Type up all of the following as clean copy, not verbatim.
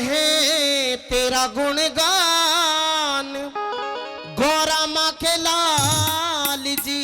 हैं तेरा गुणगान गौरा माँ के लाल जी।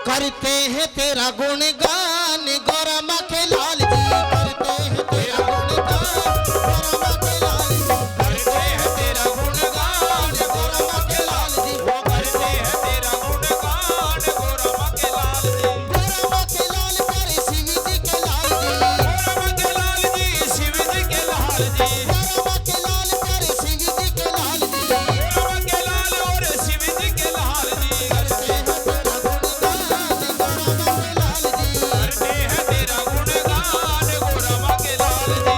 करते हैं तेरा गुणगान गौरा माँ के लाल जी। करते हैं तेरा गुणगान गौरा माँ के लाल जी। करते हैं तेरा गुणगान गौरा माँ के लाल जी। वो करते हैं तेरा गुणगान गौरा माँ के लाल जी। गौरा माँ के लाल पर शिव जी के लाल जी। गौरा माँ के लाल जी शिव जी के लाल जी। गौरा माँ के लाल पर शिव जी के लाल जी। गौरा माँ के लाल और शिव जी के लाल जी। करते हैं तेरा गुणगान गौरा माँ के लाल जी। करते हैं तेरा गुणगान गौरा माँ के लाल जी।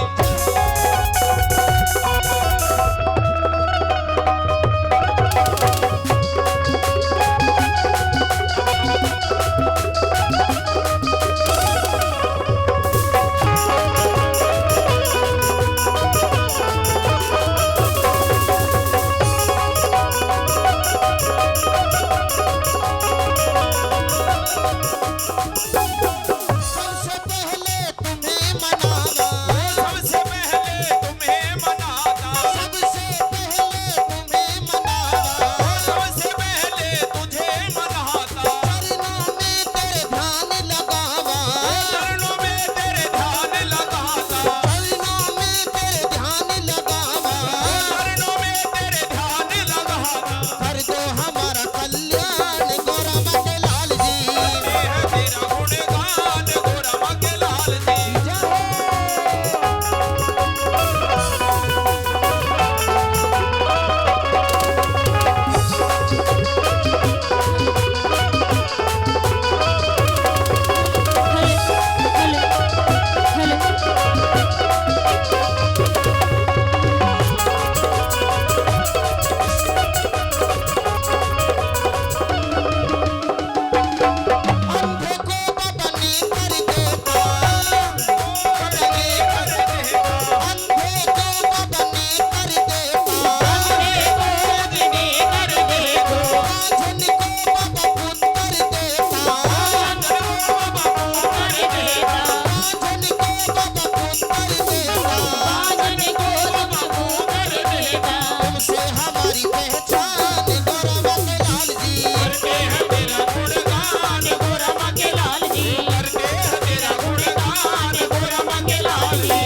सबसे पहले तुम्हें मनाना। सबसे पहले तुम्हें मनाना। सबसे पहले तुम्हें मनाना। सबसे पहले तुझे मनाता। चरणों में तेरे ध्यान लगावा। चरणों में तेरे ध्यान लगाता। चरणों में तेरे ध्यान लगावा। चरणों में तेरे ध्यान लगाता। कर दो हमारा कल्याण गौरा माँ के लाल जी। करते हैं तेरा गुणगान गौरा माँ के लाल जी। अंधे को बदनी कर देता। बदनी कर देता। अंधे को बदनी कर देता। अंधे को बदनी कर देता। बाझन को बाबा पुत कर देता। बाझन को बाबा पुत कर देता। बाझन को बाबा पुत कर देता। बाझन को बाबा पुत कर देता। तुमसे हमारी पहचान गौरा माँ के लाल जी। करते हैं तेरा गुणगान गौरा माँ के लाल जी। करते हैं तेरा गुणगान गौरा माँ के लाल जी।